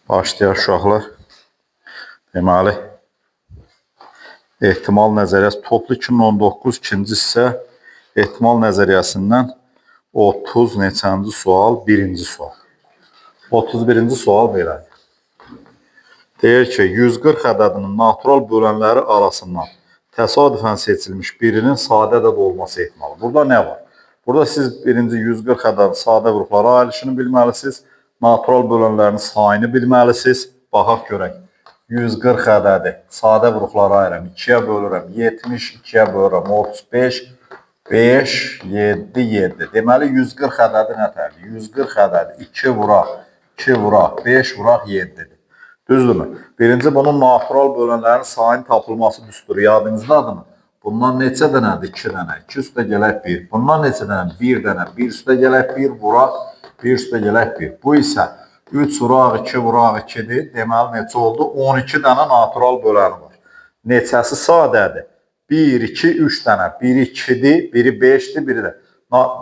Başlayaq uşaqlar. Deməli, ehtimal nəzəriyyəsi toplu 2019 ikinci hissə ehtimal nəzəriyyəsindən 30 neçənci sual? Birinci sual. 31-ci sual belədir. Deyir ki, 140 ədədinin natural bölənləri arasından təsadüfən seçilmiş birinin sadə ədəd olması ehtimalı. Burada nə var? Burada siz birinci 140 ədədin sadə qruplara ayrılışını bilməlisiniz. Natural bölənlərin sayını bilməlisiniz. Baxaq görək. 140 ədədi sadə qruplara ayıram. 2-yə bölürəm. 70, 2-yə bölürəm. 35, 5, 7, 7. Deməli, 140 ədədi nətərdir? 140 ədədi 2 vuraq, 2 vuraq, 5 vuraq, 7-dir. Düzdürmü? Birinci, bunun natural bölənlərin sayının tapılması düsturu. Yadınızdadır mı? Bundan neçə dənədir? 2 dənə. 2 üstə gələk 1. Bundan neçə dənə? 1 dənə. 1 üstə gələk 1 vuraq, 1 üstə gələk 1. Bu isə 3 vuraq 2 vuraq 2-dir. Deməli, neçə oldu? 12 dənə natural böləni var. Neçəsi sadədir? 1, 2, 3 dənə. Biri 2-dir, biri 5-dir, biri də.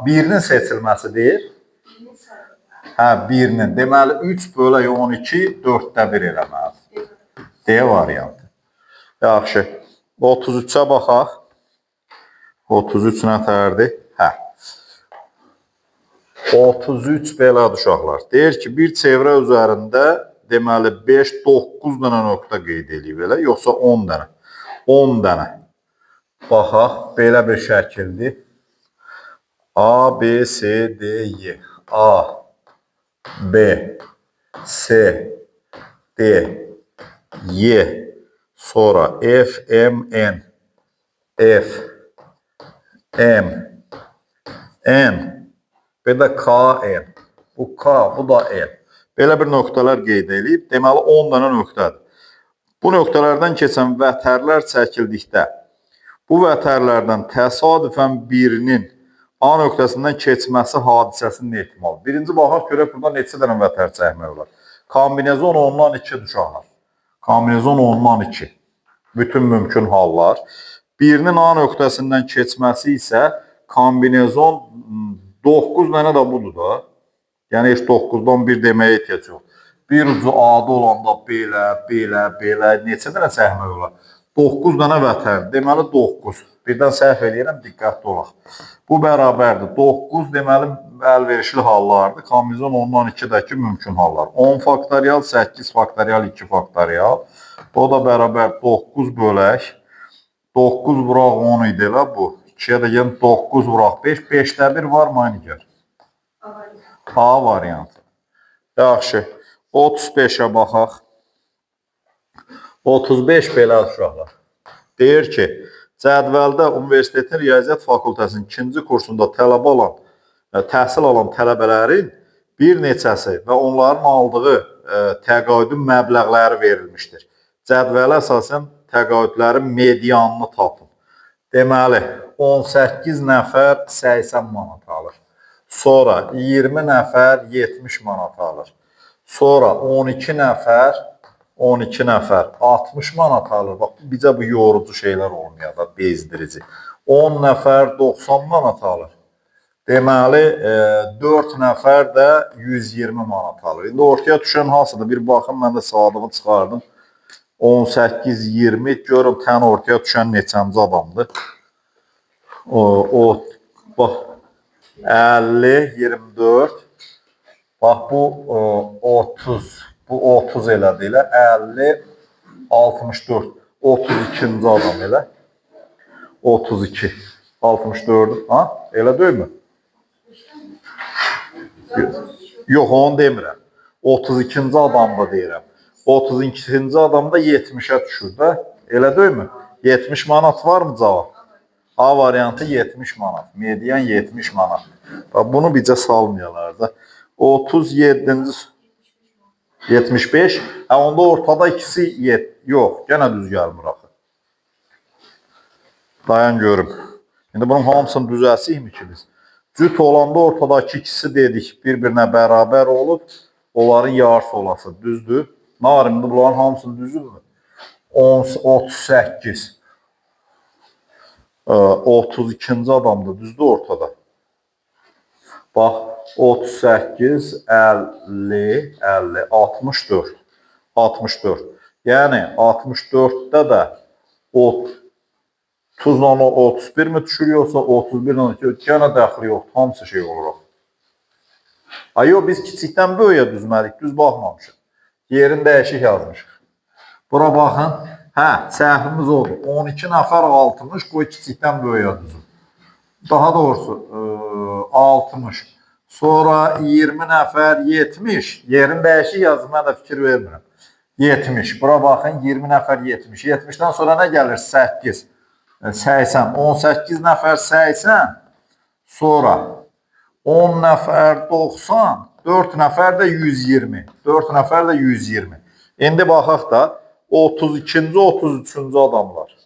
Birinin seçilməsidir. Hə, birinin. Deməli, 3 bölək 12, 4də 1 eləməlidir. D variantı. Yaxşı. 33-ə baxaq. 33 nətərdir? Hə. 33 belədir uşaqlar. Deyir ki, bir çevrə üzərində deməli 5, 9 dənə nöqtə qeyd edib elə, yoxsa 10 dənə? 10 dənə. Baxaq, belə bir şəkildir. A, B, C, D, Y. A, B, C, D, Y. Sonra F, M, N. F, M, N. Bir də K, N. Bu K, bu da N. Belə bir nöqtələr qeyd edilib. Deməli, 10 dənə nöqtədir. Bu nöqtələrdən keçən vətərlər çəkildikdə, bu vətərlərdən təsadüfən birinin A nöqtəsindən keçməsi hadisəsinin ehtimalı. Birinci baxaq görək, burada neçə dənə vətər çəkmək olar? Kombinezon 10-dan 2 uşaqlar. Kombinezon 10-dan 2. Bütün mümkün hallar. Birinin A nöqtəsindən keçməsi isə kombinezon 9 dənə də budur da. Yəni, heç 9-dan 1 deməyə ehtiyac yox. Bir ucu A-da olanda belə, belə, belə, neçə dənə çəkmək olar? 9 dənə vətər. Deməli, 9. Birdən səhv eləyirəm, diqqətli olaq. Bu bərabərdir. 9 deməli, əlverişli hallardır. Kombinezon 10-dan 2-dəki mümkün hallar. 10 faktorial, 8 faktorial, 2 faktorial. O da bərabər 9 bölək. 9 vuraq 10 idi elə bu. 2-yə də gəlin 9 vuraq 5. 5-də 1 var mı? Aynı gəl. A variantı. Yaxşı. 35-ə baxaq. 35 belə uşaqlar. Deyir ki, cədvəldə Universitetin Riyaziyyat Fakültəsinin 2-ci kursunda təhsil alan tələbələrin bir neçəsi və onların aldığı təqaüdün məbləğləri verilmişdir. Cədvələ əsasən təqaüdlərin medianını tapın. Deməli, 18 nəfər 80 manat alır. Sonra 20 nəfər 70 manat alır. Sonra 12 nəfər 60 manat alır. Bax, bizə bu yorucu şeylər olmuyor da, bezdirici. 10 nəfər 90 manat alır. Deməli, 4 nəfər də 120 manat alır. İndi ortaya düşən hansıdır? Bir baxın, mən də saatımı çıxardım. 18, 20, görüm tən ortaya düşən neçənci adamdır. Bax, 50, 24. Bax, bu 30. Bu 30 elədir elə. 50, 64. 32-ci adam elə. 32. 64. Ha? Elə deyil mi? Yox, onu demirəm. 32-ci adamda deyirəm. 32-ci adamda 70-ə düşür də. Elə deyil mi? 70 manat var mı cavab? A variantı 70 manat. Median 70 manat. Bunu bizə salmayalar da. 37-ci 75. Onda ortada ikisi 7. Yox, yenə düz gəlmir axı. Dayan görüm. İndi bunun hamısını düzəlsək mi ki biz? Cüt olanda ortadakı ikisi dedik, bir-birinə bərabər olub, onların yarısı olası. Düzdür. Narimdə bunların hamısını düzülmür. 38. 32-ci adamda düzdür ortada. Bax, 38, 50, 50, 64. 64. Yəni 64-də də 30-la 31 mi düşür, yoxsa 31-la yenə dəxli yoxdur, hamısı şey olur. Ay yox, biz kiçikdən böyüyə düzməliyik, düz baxmamışıq. Yerini dəyişik yazmışıq. Bura baxın, hə, səhvimiz oldu. 12 nəfər 60, qoy kiçikdən böyüyə düzün. Daha doğrusu 60. Sonra 20 nəfər 70. Yerini dəyişik yazdım, mən də fikir vermirəm. 70. Bura baxın, 20 nəfər 70. 70-dən sonra nə gəlir? 8. 80. 18 nəfər 80. Sonra 10 nəfər 90. 4 nəfər də 120. 4 nəfər də 120. İndi baxaq da 32-ci, 33-cü adamlar.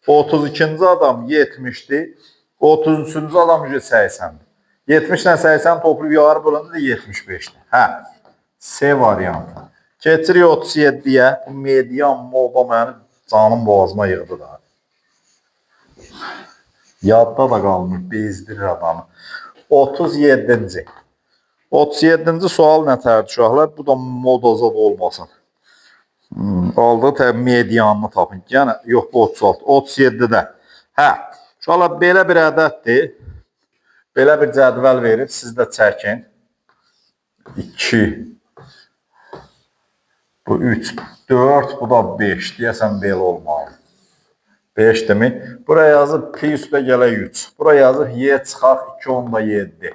32-ci adam 70-dir. 33-cü adam 80-dir. 70 ilə 80 toplayıb yarı böləndə də 75-dir. Hə, C variantı. Keçirik 37-yə. Bu median moda mənim canım boğazıma yığdı da. Yadda da qalmır, bezdirir adamı. 37-ci. 37-ci sual nətərdir uşaqlar? Bu da modazad olmasın. Aldığı təbii medianını tapın. Yəni, yox bu 36. 37-də. Hə, uşaqlar belə bir ədəddir. Belə bir cədvəl verir. Siz də çəkin. 2. Bu 3, 4, bu da 5. Deyəsən belə olmalı. 5 demək. Buraya yazıb pi üstə gələk 3. Buraya yazıb y çıxaq 2 onda 7.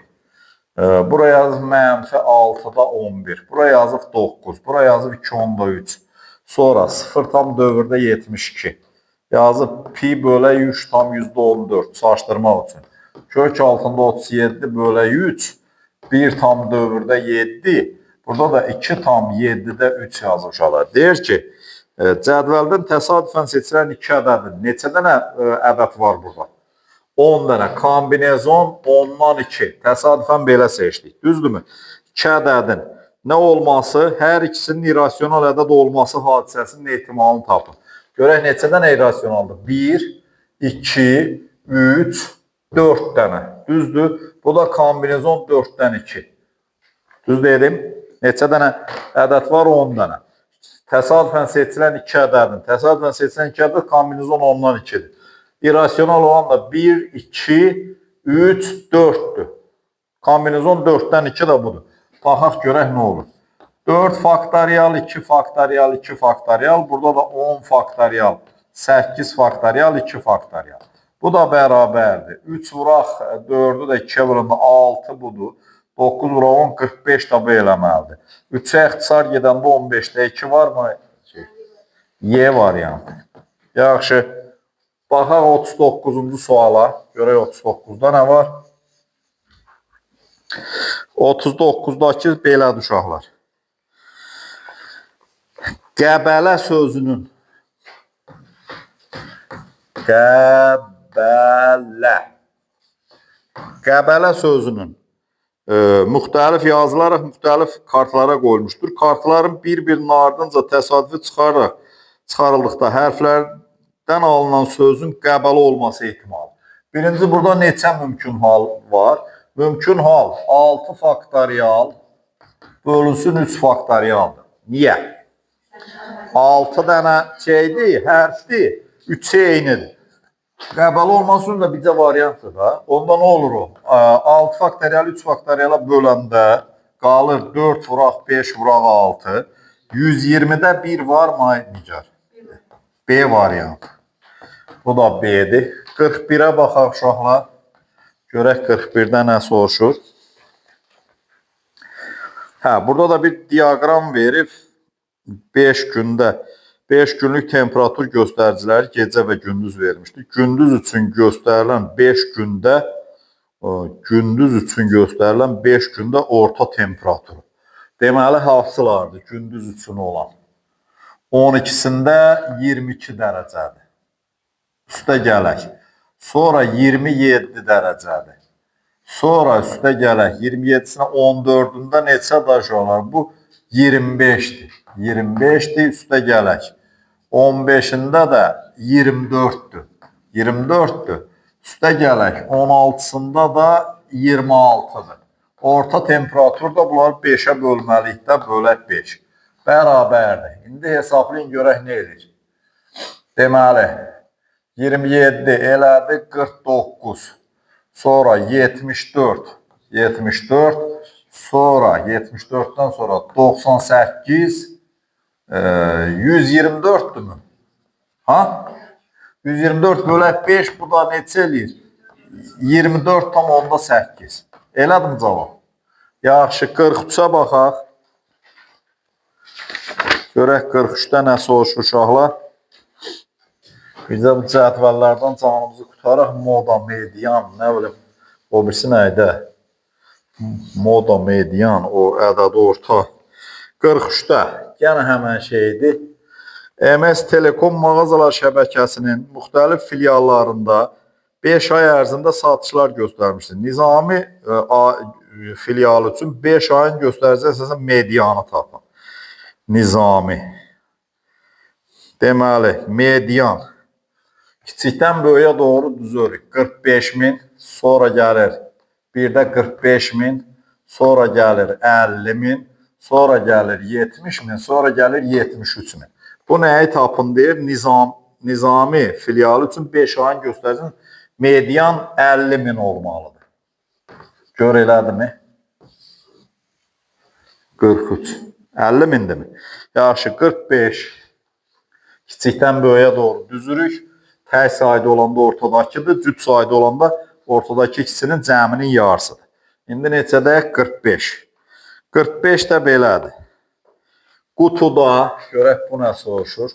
Buraya yazıb mənfi 6-da 11. Buraya yazıb 9. Buraya yazıb 2 onda 3. Sonra 0 tam dövrdə 72. Yazıb pi bölək 3 tam %14. Çaşdırmaq üçün. Kök altında 37 bölək 3. 1 tam dövrdə 7. Burada da 2 tam 7-də 3 yazıb uşaqlar. Deyir ki, cədvəldən təsadüfən seçilən 2 ədədir. Neçə dənə ədəd var burada? 10 dənə. Kombinezon 10-dan 2. Təsadüfən belə seçdik. Düzdürmü? 2 ədədin nə olması, hər ikisinin irrasional ədəd olması hadisəsinin ehtimalını tapın. Görək neçə dənə irrasionaldır? 1, 2, 3, 4 dənə. Düzdür? Bu da kombinezon 4-dən 2. Düz dedim? Neçə dənə ədəd var? 10 dənə. Təsadüfən seçilən 2 ədədin. Təsadüfən seçilən 2 ədəd kombinezon 10-dan 2-dir. İrrasional olan da 1, 2, 3, 4-dür. Kombinezon 4-dən 2 də budur. Baxaq görək nə olur. 4 faktorial, 2 faktorial, 2 faktorial. Burada da 10 faktorial, 8 faktorial, 2 faktorial. Bu da bərabərdir. 3 vuraq 4-ü də 2-yə vuranda 6 budur. 9 vuraq 10, 45 da bu eləməlidir. 3-ə ixtisar gedəndə 15-də 2 var mı? Y variantı. Yaxşı. Baxaq 39-cu suala. Görək 39-da nə var? 39-dakı belədir uşaqlar. Qəbələ sözünün Qəbələ sözünün müxtəlif yazılaraq müxtəlif kartlara qoyulmuşdur. Kartların bir-birinin ardınca təsadüfi çıxarıldıqda hərflərdən alınan sözün qəbələ olması ehtimalı. Birinci, burada neçə mümkün hal var? Mümkün hal 6 faktorial bölünsün 3 faktorialdır. Niyə? 6 dənə şeydir, hərfdir, 3-ə eynidir. Qəbələ olması üçün də bircə variantdır da. Onda nə olur o? 6 faktorial 3 faktoriala böləndə qalır 4 vuraq 5 vuraq 6. 120-də 1 var mı? Nigar? B variantı. Bu da B'dir. 41-ə baxaq uşaqlar. Görək 41-də nə soruşur. Burada da bir diaqram verib. 5 gündə 5 günlük temperatur göstəriciləri gecə və gündüz vermişdir. Gündüz üçün göstərilən 5 gündə orta temperaturu. Deməli, hansılardır gündüz üçün olan? 12-sində 22 dərəcədir. Üstə gələk. Sonra 27 dərəcədir. Sonra üstə gələk. 27-sinə 14-ündə neçə daşı olar? Bu 25-dir. 25-dir, üstə gələk. 15-də də 24-dür. 24-dür. Üstə gələk. 16-sında da 26-dır. Orta temperatur da bunları 5-ə bölməliyik də, bölək 5. bərabərdir. İndi hesablayın görək nə edir. Deməli 27 elədi 49. Sonra 74. 74. Sonra 74'ten sonra 98. 124'dür mü? Ha? 124 bölək 5 bu da neçə eləyir? 24,8. Elədir mi cavab? Yaxşı, 43'ə baxaq. Görək 43'də nə soruşur uşaqlar? Bizə bu cədvəllərdən canımızı qutaraq. Moda, median, nə bilim, o birisi nə idi? Moda, median, o ədədi orta. 43'də yenə həmən şeydir. MS Telekom mağazalar şəbəkəsinin müxtəlif filiallarında 5 ay ərzində satışlar göstərmişdir. Nizami filialı üçün 5 ayın göstərici əsasən medianı tapın. Nizami. Deməli, median. Kiçikdən böyüyə doğru düzürük. 45.000, sonra gəlir. Bir də 45.000, sonra gəlir 50.000, sonra gəlir 70.000, sonra gəlir 73.000. Bu nəyi tapın deyir? Nizami filialı üçün 5 ayın göstəricinin median 50.000 olmalıdır. Gör elədimi? 43. 50.000'dir mi? Yaxşı, 45. Kiçikdən böyüyə doğru düzürük. Tək sayda olanda ortadakıdır. Cüt sayda olanda ortadakı ikisinin cəminin yarısıdır. İndi neçədəyək? 45. 45 də belədir. Qutuda, görək bu nə soruşur?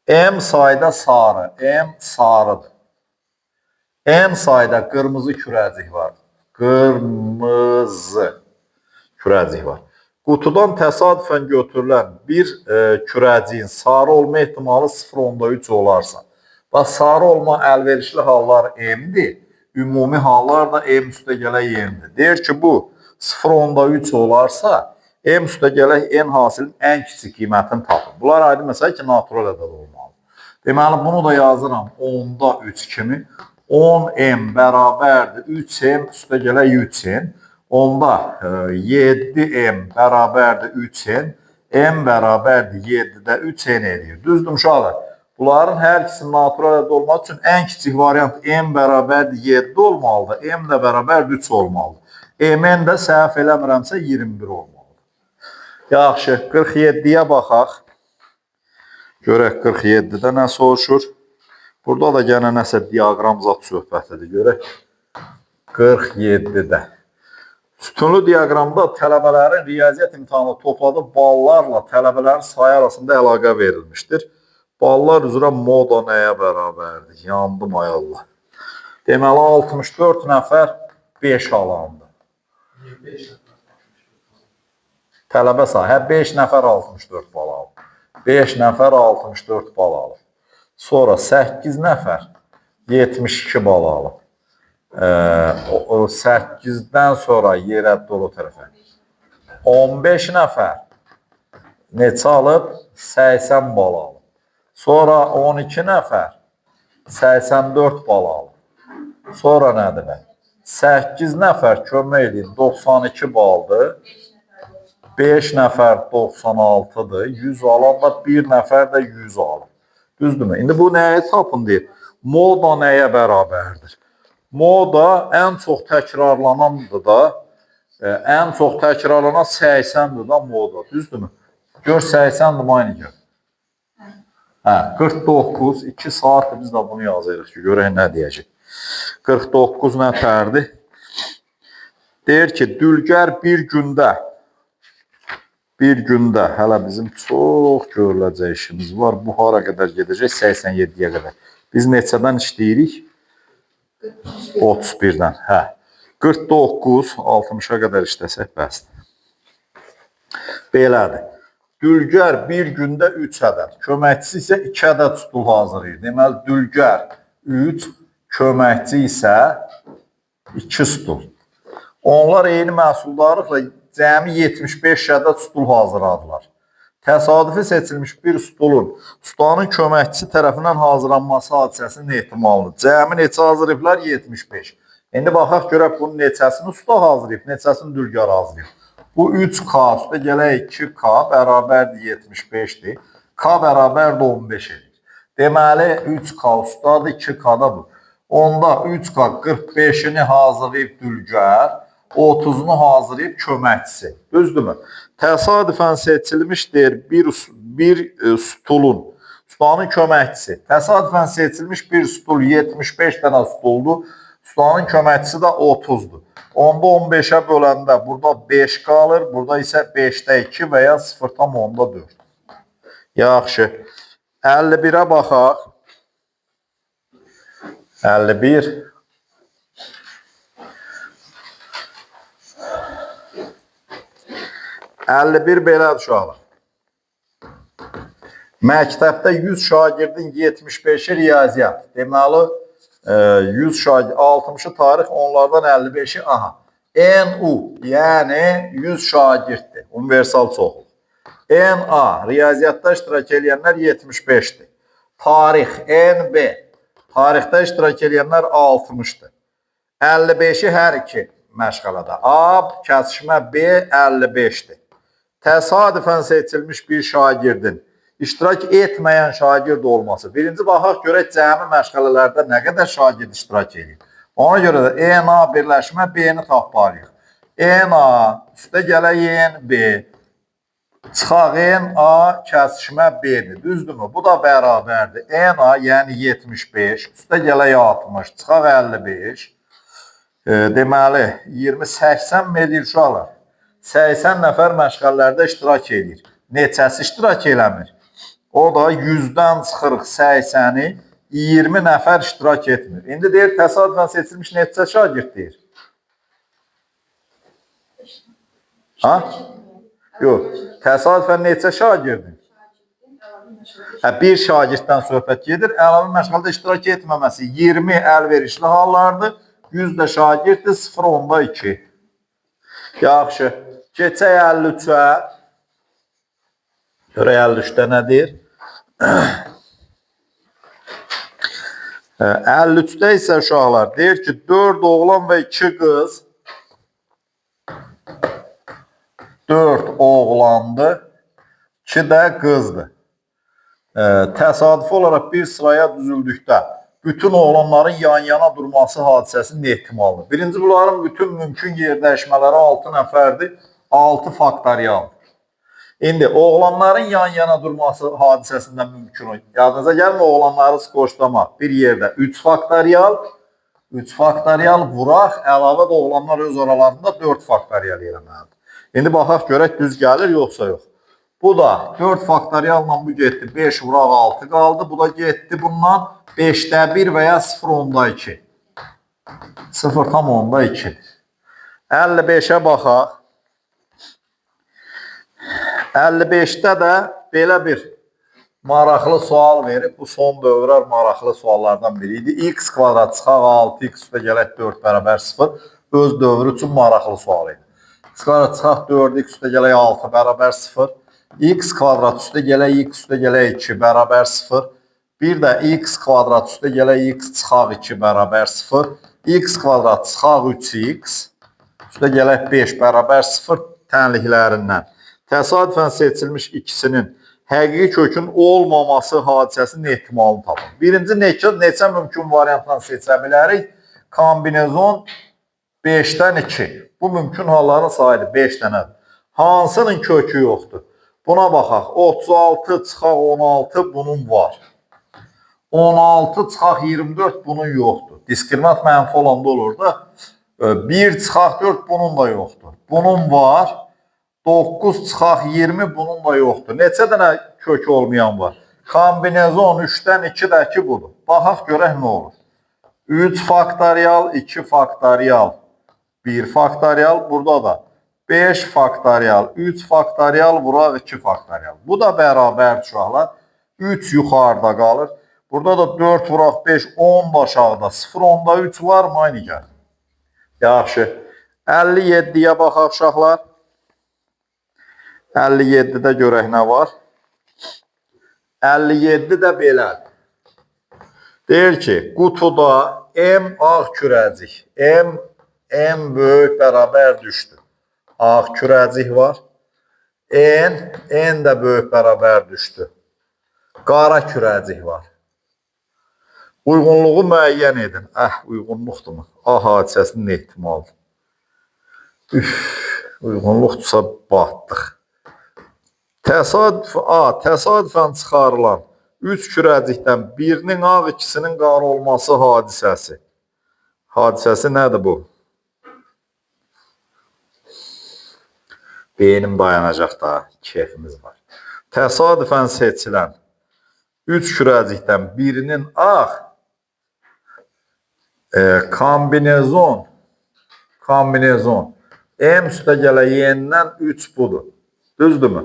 M sayda sarı. M sarıdır. N sayda qırmızı kürəcik var. Qırmızı kürəcik var. Qutudan təsadüfən götürülən bir kürəciyin sarı olma ehtimalı 0,3 olarsa, bax, sarı olma əlverişli hallar M-dir. Ümumi hallar da M üstə gələk N-dir. Deyir ki, bu 0,3 olarsa, M üstə gələk N hasilinin ən kiçik qiymətini tapın. Bunlar aydın məsələ ki, natural ədəd olmalı. Deməli, bunu da yazıram 10'da 3 kimi. 10M bərabərdir 3M üstə gələk 3N. Onda 7M bərabərdir 3N. M bərabərdir 7'də 3N edir. Düzdür uşaqlar? Bunların hər ikisinin natural ədəd olmaq üçün ən kiçik variant M bərabərdir 7 olmalıdır. M də bərabərdir 3 olmalıdır. M-in də səhv eləmirəmsə 21 olmalıdır. Yaxşı, 47'yə baxaq. Görək 47'də nə soruşur? Burada da gənə nəsə diaqram zat söhbətidir. Görək 47'də. Sütunlu diaqramda tələbələrin riyaziyyat imtahanı topladığı ballarla tələbələrin sayı arasında əlaqə verilmişdir. Ballar üzrə moda nəyə bərabərdir? Yandım ay Allah. Deməli 64 nəfər 5 alandı. Tələbə sayı 5 nəfər 64 bal aldı. 5 nəfər 64 bal alır. Sonra 8 nəfər 72 bal alır. 8'dən sonra yerə dolu tərəfə. 15 nəfər neçə alıb? 80 bal alıb. Sonra 12 nəfər 84 bal alıb. Sonra nədir? 8 nəfər kömək edin 92 baldır. 5 nəfər 96'dır. 100 alan da 1 nəfər də 100 alır. Düzdürmü? İndi bu nəyə tapın deyir? Moda nəyə bərabərdir? Moda ən çox təkrarlanandır da, ən çox təkrarlanan 80'dir da moda. Düzdürmü? Gör 80'dir mi aynı gör? 49, 2 saatdir biz də bunu yazırıq ki, görək nə deyəcək. 49 nəfərdir. Deyir ki, Dülgər bir gündə, hələ bizim çox görüləcək işimiz var. Bu hara qədər gedəcək? 87'yə qədər. Biz neçədən işləyirik? 31'dən. 49, 60'a qədər işləsək bəsdir. Belədir. Dülgər bir gündə 3 ədəd, köməkçisi isə 2 ədəd stul hazırlayır. Deməli, Dülgər 3, köməkçi isə 2 stul. Onlar eyni məhsuldarlıqla cəmi 75 ədəd stul hazırladılar. Təsadüfi seçilmiş bir stulun ustanın köməkçisi tərəfindən hazırlanması hadisəsinin ehtimalını. Cəmi neçə hazırlayıblar? 75. İndi baxaq görək bunun neçəsini usta hazırlayıb, neçəsini Dülgər hazırlayıb. Bu 3K üstə gələk 2K bərabərdir 75'dir. K bərabərdir 15 edir. Deməli 3K üstədir 2K da bu. Onda 3K 45'ini hazırlayıb dülgər, 30'unu hazırlayıb köməkçisi. Düzdürmü? Təsadüfən seçilmişdir bir ustanın köməkçisi. Təsadüfən seçilmiş bir stul 75 dənə stuldur. Ustanın köməkçisi də 30'dur. Onda 15'ə böləndə burada 5 qalır. Burada isə 5'də 2 və ya 0,4. Yaxşı. 51'ə baxaq. 51. Belədir uşaqlar. Məktəbdə 100 şagirdin 75'i riyaziyyat. Deməli 100 şagird, 60'ı tarix, onlardan 55'i aha. NU, yəni 100 şagirddir. Universal çoxluq. NA, riyaziyyatda iştirak edənlər 75'dir. Tarix, NB, tarixdə iştirak edənlər 60'dır. 55'i hər iki məşğələdə. A, kəsişmə B 55'dir. Təsadüfən seçilmiş bir şagirdin iştirak etməyən şagird olması. Birinci baxaq görək cəmi məşğələlərdə nə qədər şagird iştirak edir. Ona görə də NA birləşmə B-ni tapmalıyıq. NA üstə gələk NB, çıxaq NA kəsişmə B-dir. Düzdürmü? Bu da bərabərdir. NA yəni 75, üstə gələk 60, çıxaq 55. Deməli 20-80 edir uşaqlar. 80 nəfər məşğələlərdə iştirak edir. Neçəsi iştirak eləmir? O da 100'dən çıxırıq 80'i, 20 nəfər iştirak etmir. İndi deyir, təsadüfən seçilmiş neçə şagird deyir? Ha? Yox, təsadüfən neçə şagirdin? Bir şagirddən söhbət gedir. Əlavə məşğələdə iştirak etməməsi 20 əlverişli hallardır. 100 də şagirddir, 0,2. Yaxşı. Keçək 53'ə. Görək 53'də nədir? 53'də isə uşaqlar deyir ki 4 oğlan və 2 qız 4 oğlandır, 2 də qızdır. Təsadüfi olaraq bir sıraya düzüldükdə bütün oğlanların yan-yana durması hadisəsinin ehtimalıdır. Birinci, bunların bütün mümkün yerdəyişmələri 6 nəfərdir, 6 faktorialdır. İndi oğlanların yan-yana durması hadisəsindən mümkün olur. Yadınıza gəlmə oğlanları skoçlamaq. Bir yerdə 3 faktorial vuraq, əlavə də oğlanlar öz aralarında 4 faktorial eləməlidir. İndi baxaq görək düz gəlir yoxsa yox. Bu da 4 faktorialla bu getdi. 5 vuraq 6 qaldı. Bu da getdi bundan 5'də 1 və ya 0,2. 0,2. 55'ə baxaq. 55'də də belə bir maraqlı sual verib. Bu son dövrlər maraqlı suallardan biri idi. X kvadrat çıxaq 6x üstə gələk 4 bərabər 0. Öz dövrü üçün maraqlı sual idi. X kvadrat çıxaq 4x üstə gələk 6 bərabər 0. X kvadrat üstə gələk x üstə gələk 2 bərabər 0. Bir də x kvadrat üstə gələk x çıxaq 2 bərabər 0. X kvadrat çıxaq 3x üstə gələk 5 bərabər 0 tənliklərindən. Təsadüfən seçilmiş ikisinin həqiqi kökün olmaması hadisəsinin ehtimalını tapın. Birinci neçə mümkün variantdan seçə bilərik? Kombinezon 5'dən 2. Bu mümkün halların sayıdır 5 dənədir. Hansının kökü yoxdur? Buna baxaq. 36 çıxaq 16 bunun var. 16 çıxaq 24 bunun yoxdur. Diskriminant mənfi olanda olur da. 1 çıxaq 4 bunun da yoxdur. Bunun var. 9 çıxaq 20 bunun da yoxdur. Neçə dənə kök olmayan var? Kombinezon 3'dən 2-dəki budur. Baxaq görək nə olur. 3 faktorial, 2 faktorial, 1 faktorial. Burada da 5 faktorial, 3 faktorial vuraq 2 faktorial. Bu da bərabər uşaqlar. 3 yuxarıda qalır. Burada da 4 vuraq 5, 10 da aşağıda. 0, 10'da 3 var mı? Aynı gəlir. Yaxşı. 57'yə baxaq uşaqlar. 57'də görək nə var? 57'də belədir. Deyir ki, qutuda M ağ kürəcik. M böyük bərabər düşdü. Ağ kürəcik var. N də böyük bərabər düşdü. Qara kürəcik var. Uyğunluğu müəyyən edin. Uyğunluqdurmu? A hadisəsinin ehtimalı. Uyğunluqdursa batdıq. Təsadüfən çıxarılan 3 kürəcikdən birinin ağ, ikisinin qara olması hadisəsi. Hadisəsi nədir bu? Beynim dayanacaq da, keyfimiz var. Təsadüfən seçilən 3 kürəcikdən birinin ağ, kombinezon M üstə gələ Y-dən 3 budur. Düzdürmü?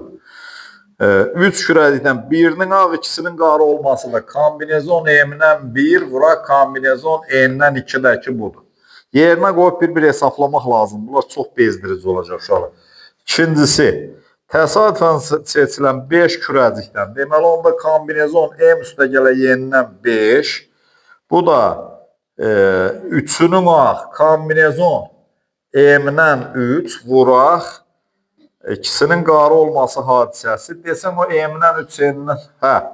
3 kürəcikdən birinin ağ, ikisinin qara olması da kombinezon M-dən 1 vura kombinezon N-dən 2-dəki budur. Yerinə qoyub bir hesablamaq lazım. Bunlar çox bezdirici olacaq uşaqlar. İkincisi, təsadüfən seçilən 5 kürəcikdən, deməli onda kombinezon M üstə gələ Y-dən 5, bu da 3-ünün ağ, kombinezon M-dən 3 vuraq, ikisinin qara olması hadisəsi. Desəm o M-dən 3, N-dən,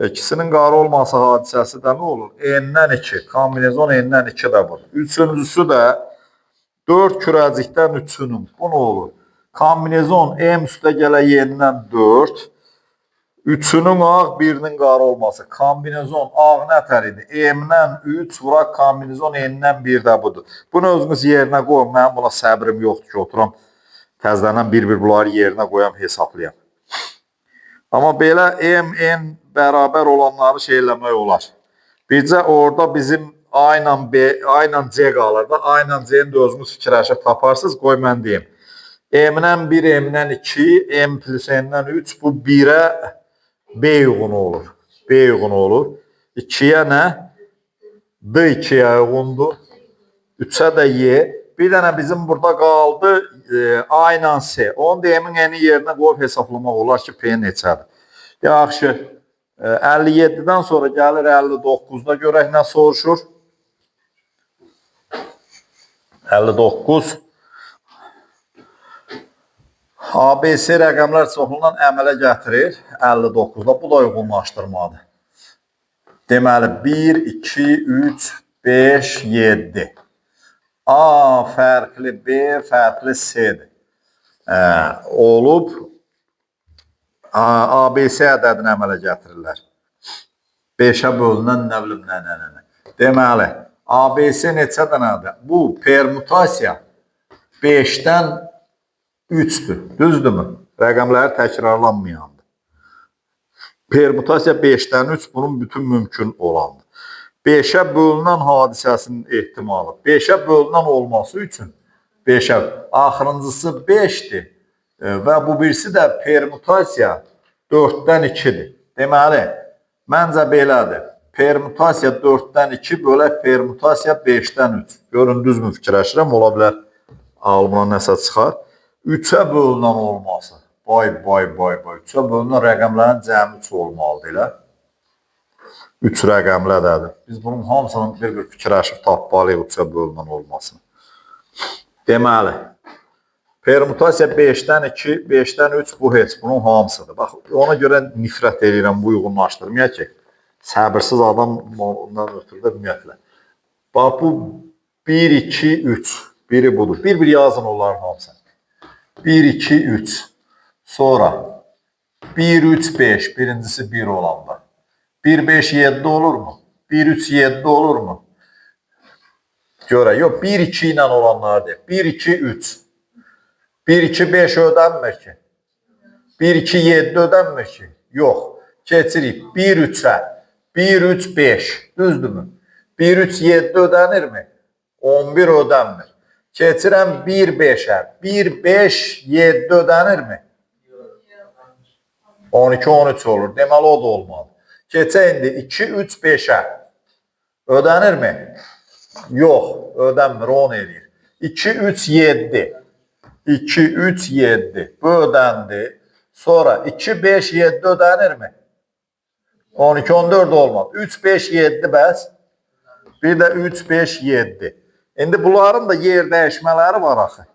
ikisinin qara olması hadisəsi də nə olur? N-dən 2, kombinezon N-dən 2 də budur. Üçüncüsü də 4 kürəcikdən 3-ünün, bu nə olur? Kombinezon M üstə gələ Y-dən 4, 3-ünün ağ, birinin qara olması. Kombinezon ağ nətər idi? M-dən 3 vuraq, kombinezon N-dən 1 də budur. Bunu özünüz yerinə qoyun. Mənim buna səbrim yoxdur ki, oturam təzədən bir bunları yerinə qoyam, hesablayam. Amma belə M, N bərabər olanları eləmək olar. Bircə orada bizim A ilə B, A ilə C qalır da. A ilə C-ni də özünüz fikirləşib taparsınız. Qoy mən deyim. M-dən 1, M-dən 2, M plus N-dən 3, bu 1-ə B uyğunu olur. B uyğunu olur. 2-yə nə? D 2-yə uyğundur. 3-ə də Y. Bir dənə bizim burada qaldı A ilə C. Onu da M-in N-i yerinə qoyub hesablamaq olar ki, P neçədir. Yaxşı. 57-dən sonra gəlir 59-da görək nə soruşur. 59. ABC rəqəmlər çoxluğundan əmələ gətirir 59-da. Bu da uyğunlaşdırmadır. Deməli 1, 2, 3, 5, 7. A fərqli B fərqli C-dir. Olub ABC ədədini əmələ gətirirlər. 5-ə bölünən nə bilim nə. Deməli ABC neçə dənədir? Bu permutasiya 5-dən 3-dür. Düzdürmü? Rəqəmləri təkrarlanmayandır. Permutasiya 5-dən 3 bunun bütün mümkün olandır. 5-ə bölünən hadisəsinin ehtimalı. 5-ə bölünən olması üçün 5-ə. Axırıncısı 5-dir. Və bu birisi də permutasiya 4-dən 2-dir. Deməli, məncə belədir. Permutasiya 4-dən 2 bölək permutasiya 5-dən 3. Görün, düzmü fikirləşirəm, ola bilər ağlımdan nəsə çıxar. 3-ə bölünən olması. Bay. 3-ə bölünən rəqəmlərin cəmi 3 olmalıdır elə. 3 rəqəmlədədir. Biz bunun hamısının bir fikirləşib tapmalıyıq 3-ə bölünən olmasını. Deməli, permutasiya 5-dən 2, 5-dən 3 bu heç bunun hamısıdır. Bax, ona görə nifrət edirəm bu uyğunlaşdırmaya ki, səbirsiz adam ondan ötürü də ümumiyyətlə. Bax, bu 1, 2, 3. Biri budur. Bir yazın onların hamısını. 1, 2, 3. Sonra 1, 3, 5. Birincisi 1 olanda. 1, 5, 7 olur mu? 1, 3, 7 olur mu? Görə, yox, 1, 2 ilə olanlar deyil. 1, 2, 3. 1, 2, 5 ödənmir ki. 1, 2, 7 ödənmir ki. Yox, keçirik 1, 3-ə. 1, 3, 5. Düzdürmü? 1, 3, 7 ödənirmi? 11 ödənmir. Keçirəm 1, 5-ə. 1, 5, 7 ödənirmi? 12, 13 olur. Deməli, o da olmalı. Keçə indi 2, 3, 5-ə. Ödənirmi? Yox, ödənmir, 10 eləyir. 2, 3, 7. 2, 3, 7. Bu ödəndi. Sonra 2, 5, 7 ödənirmi? 12, 14 olmadı. 3, 5, 7 bəs. Bir də 3, 5, 7. İndi bunların da yer dəyişmələri var axı.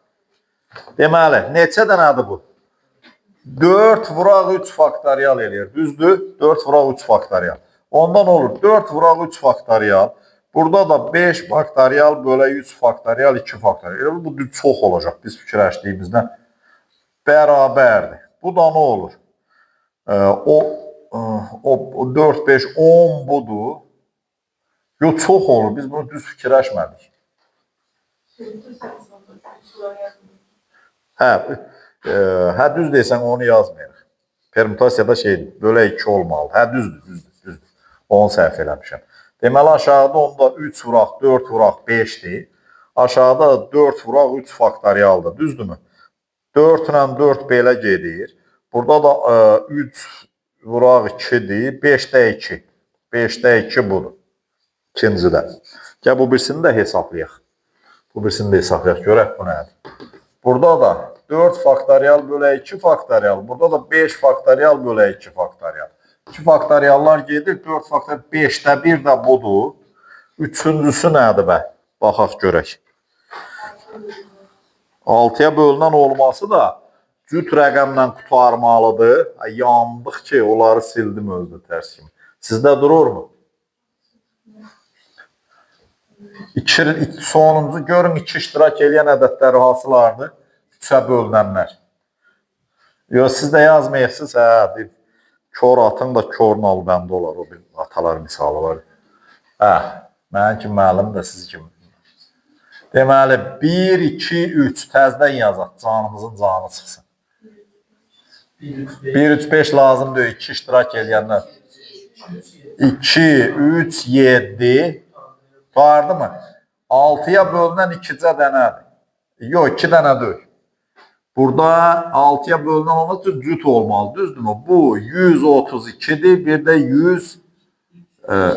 Deməli, neçə dənədir bu? 4 vuraq 3 faktorial eləyir. Düzdür? 4 vuraq 3 faktorial. Ondan olur 4 vuraq 3 faktorial. Burada da 5 faktorial bölə 3 faktorial 2 faktorial. Bu çox olacaq biz fikirləşdiyimizdən. Bərabərdir. Bu da nə olur? O 4, 5, 10 budur. Yox, çox olur. Biz bunu düz fikirləşmədik. Hə, düz deysən onu yazmayırıq. Permütasiyada şeydir, bölə 2 olmalıdır. Hə, düzdür. Onu səhv eləmişəm. Deməli, aşağıda onda 3 vuraq, 4 vuraq, 5-dir. Aşağıda 4 vuraq, 3 faktorialdır, düzdürmü? 4 ilə 4 belə gedir. Burada da 3 vuraq 2-dir, 5-də 2. 5-də 2 budur. İkincidə. Gəl, bu birisini də hesablayaq. Bu birisini də hesablayaq, görək bu nədir? Burada da 4 faktorial bölə 2 faktorial. Burada da 5 faktorial bölə 2 faktorial. 2 faktoriallar gedir. 4 faktorial 5-də 1 də budur. Üçüncüsü nədir bə? Baxaq görək. 6-ya bölünən olması da cüt rəqəmlə qutarmalıdır. Yandıq ki, onları sildim özdə tərs kimi. Sizdə dururmu? Sonuncu görün 2 iştirak eləyən ədədləri hansılardır? 3-ə bölünənlər. Yox, siz də yazmayırsınız. Hə, kör atın da kör nal bəndə olar. O bir atalar misalı var. Hə, mənim kimi müəllim də siz kimi. Deməli, 1, 2, 3 təzdən yazaq. Canımızın canı çıxsın. 1, 3, 5 lazım deyil. 2 iştirak eləyənlər. 2, 3, 7. Vardı mı? 6-ya bölünən 2-cə dənədir. Yox, 2 dənə deyil. Burada 6-ya bölünən olmaq üçün cüt olmalı, düzdürmü? Bu 132-dir, bir də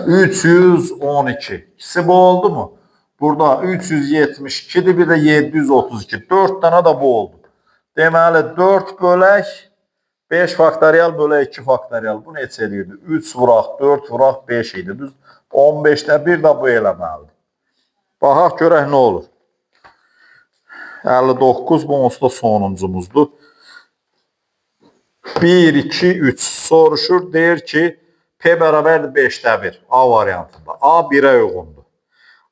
312. İkisi bu oldu mu? Burada 372-dir, bir də 732. 4 dənə də bu oldu. Deməli, 4 bölək 5 faktorial bölə 2 faktorial. Bu neçə eləyirdi? 3 vuraq, 4 vuraq, 5 idi. Düz 15-də bir də bu eləməlidir. Baxaq görək nə olur. 59 bu onsuz da sonuncumuzdur. 1, 2, 3 soruşur. Deyir ki, P bərabərdir 5-də 1. A variantında. A 1-ə uyğundur.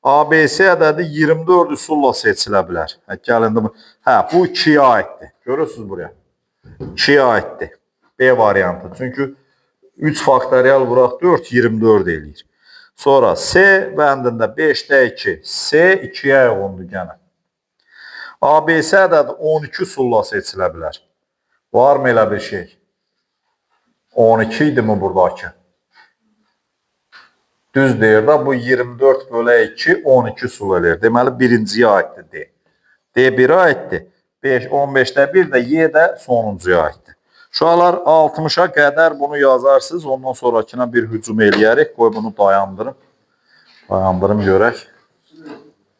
ABC ədədi 24 üsulla seçilə bilər. Gəlində bu. Hə, bu 2-yə aiddir. Görürsünüz buraya. 2-yə aiddir. B variantı. Çünki 3 faktorial vuraq 4, 24 eləyir. Sonra C bəndində 5-də 2. C 2-yə uyğundur gənə. ABC ədədi 12 üsulla seçilə bilər. Varmı elə bir şey? 12 idi mi buradakı? Düz deyir da bu 24 bölə 2, 12 üsul eləyir. Deməli birinciyə aiddir D. D 1-ə aiddir. 15-də 1 də Y də sonuncuya aiddir. Uşaqlar 60-a qədər bunu yazarsınız. Ondan sonrakına bir hücum eləyərik. Qoy bunu dayandırım. Dayandırım görək.